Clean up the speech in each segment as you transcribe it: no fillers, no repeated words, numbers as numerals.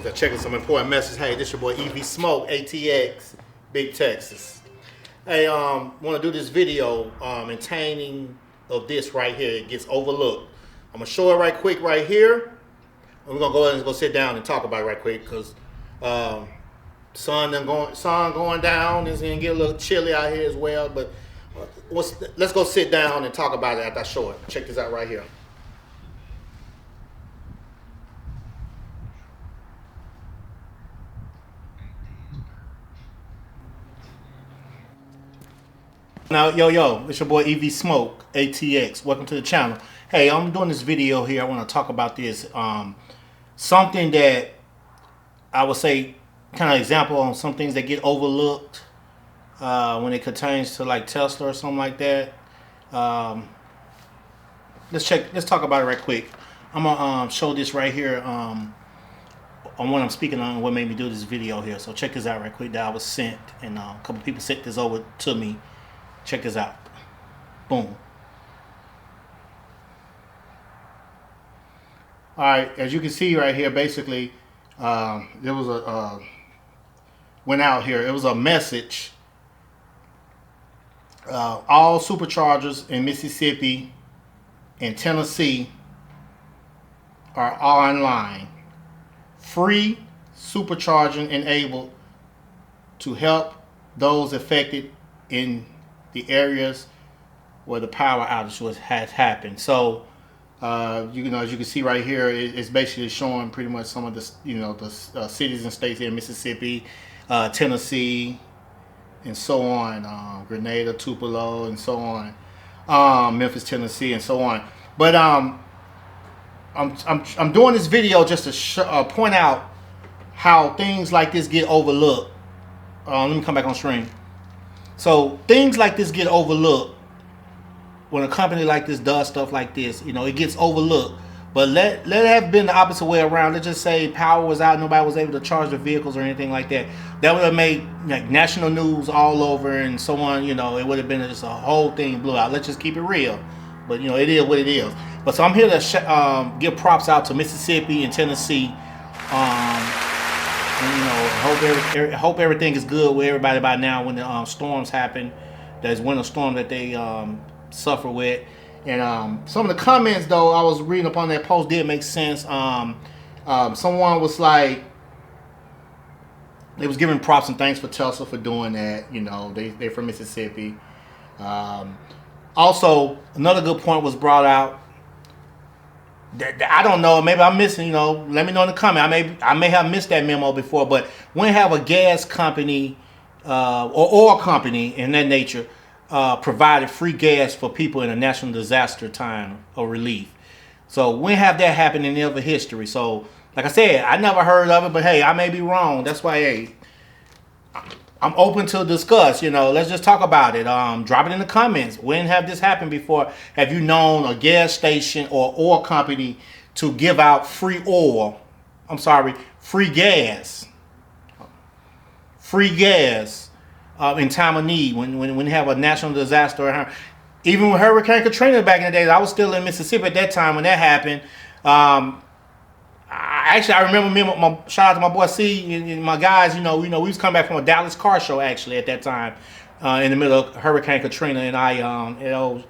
they're checking some important message. Hey, this your boy EVsmokeATX, Big Texas. Hey, want to do this video maintaining of this right here. It gets overlooked. I'm gonna show it right quick right here. We're gonna go ahead and go sit down and talk about it right quick because sun going down. It's gonna get a little chilly out here as well. But let's go sit down and talk about it after I show it. Check this out right here. Now, yo, it's your boy EvSmokeATX. Welcome to the channel. Hey, I'm doing this video here. I want to talk about this. Something that I would say, kind of example on some things that get overlooked when it pertains to like Tesla or something like that. Let's talk about it right quick. I'm gonna show this right here on what I'm speaking on, what made me do this video here. So check this out right quick. That I was sent, and a couple people sent this over to me. Check this out. Boom. All right, as you can see right here, basically, there was a went out here. It was a message. All superchargers in Mississippi and Tennessee are online. Free supercharging enabled to help those affected in the areas where the power outage has happened. So, as you can see right here, it's basically showing pretty much some of the, the cities and states here in Mississippi, Tennessee, and so on, Grenada, Tupelo, and so on, Memphis, Tennessee, and so on. But I'm doing this video just to point out how things like this get overlooked. Let me come back on screen. So things like this get overlooked when a company like this does stuff like this. It gets overlooked. But let it have been the opposite way around. Let's just say power was out, nobody was able to charge the vehicles or anything like that. That would have made like national news all over and so on. It would have been just a whole thing blew out. Let's just keep it real. But it is what it is. But so I'm here to give props out to Mississippi and Tennessee. Hope everything is good with everybody by now when the storms happen. There's winter storm that they suffer with. And some of the comments, though, I was reading up on that post did make sense. Someone was like, they was giving props and thanks for Tesla for doing that. They're from Mississippi. Also, another good point was brought out. I don't know, maybe I'm missing, let me know in the comment. I may have missed that memo before, but when you have a gas company or oil company in that nature provided free gas for people in a national disaster time of relief. So when have that happened in ever history? So like I said, I never heard of it, but hey, I may be wrong. That's why, hey, I'm open to discuss. Let's just talk about it. Drop it in the comments. When have this happened before? Have you known a gas station or oil company to give out free oil? I'm sorry, free gas. Free gas in time of need when you have a national disaster. Even with Hurricane Katrina back in the days, I was still in Mississippi at that time when that happened. I remember shout out to my boy C and my guys. We was coming back from a Dallas car show actually at that time, in the middle of Hurricane Katrina, and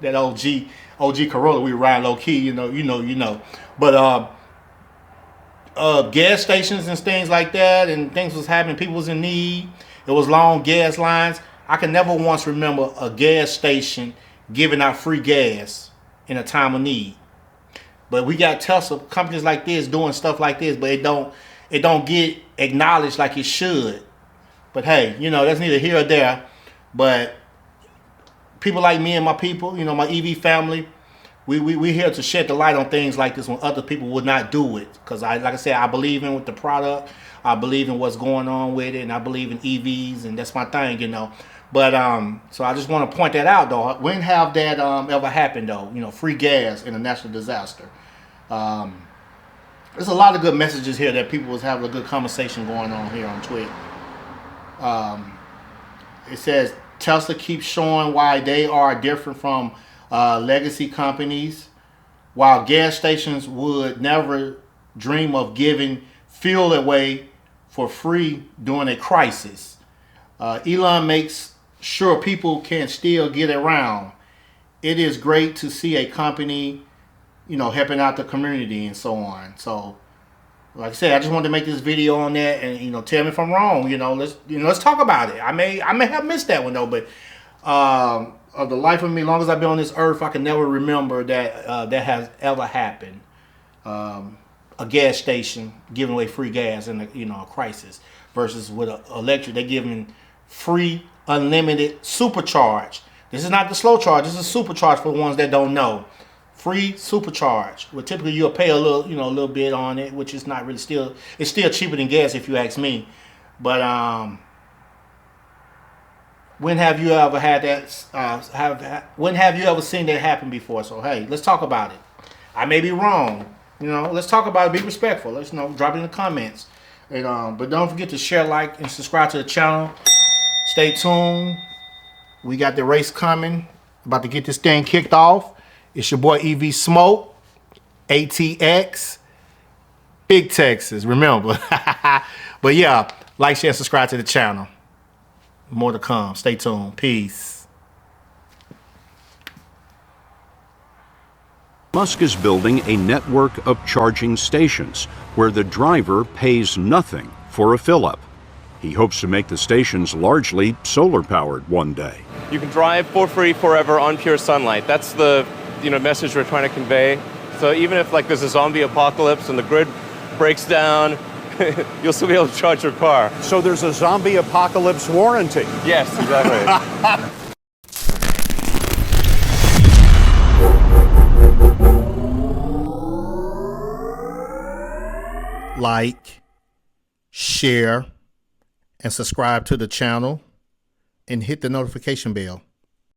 that OG Corolla we were riding low key. But gas stations and things like that, and things was happening. People was in need. It was long gas lines. I can never once remember a gas station giving out free gas in a time of need. But we got Tesla companies like this doing stuff like this, but it don't get acknowledged like it should. But hey, that's neither here or there. But people like me and my people, my EV family, we here to shed the light on things like this when other people would not do it. Because like I said, I believe in with the product, I believe in what's going on with it, and I believe in EVs, and that's my thing, But so I just want to point that out, though. When have that ever happened, though? Free gas in a national disaster. There's a lot of good messages here that people was having a good conversation going on here on Twitter. It says Tesla keeps showing why they are different from legacy companies, while gas stations would never dream of giving fuel away for free during a crisis. Elon makes sure people can still get around. It is great to see a company, helping out the community and so on. So, like I said, I just wanted to make this video on that, and tell me if I'm wrong. Let's talk about it. I may have missed that one though, but of the life of me, as long as I've been on this earth, I can never remember that that has ever happened. A gas station giving away free gas in a crisis, versus with electric, they're giving free unlimited supercharge. This is not the slow charge. This is supercharge for the ones that don't know. Free supercharge. Well, typically you'll pay a little, a little bit on it, which is not really it's still cheaper than gas if you ask me. But when have you ever had that? When have you ever seen that happen before? So hey, let's talk about it. I may be wrong. Let's talk about it. Be respectful. Let's drop it in the comments. And but don't forget to share, like, and subscribe to the channel. Stay tuned. We got the race coming. About to get this thing kicked off. It's your boy EvSmokeATX, Big Texas. Remember. But yeah, like, share, subscribe to the channel. More to come. Stay tuned. Peace. Musk is building a network of charging stations where the driver pays nothing for a fill-up. He hopes to make the stations largely solar-powered one day. You can drive for free forever on pure sunlight. That's the message we're trying to convey. So even if there's a zombie apocalypse and the grid breaks down, you'll still be able to charge your car. So there's a zombie apocalypse warranty. Yes, exactly. Like, share, and subscribe to the channel, and hit the notification bell.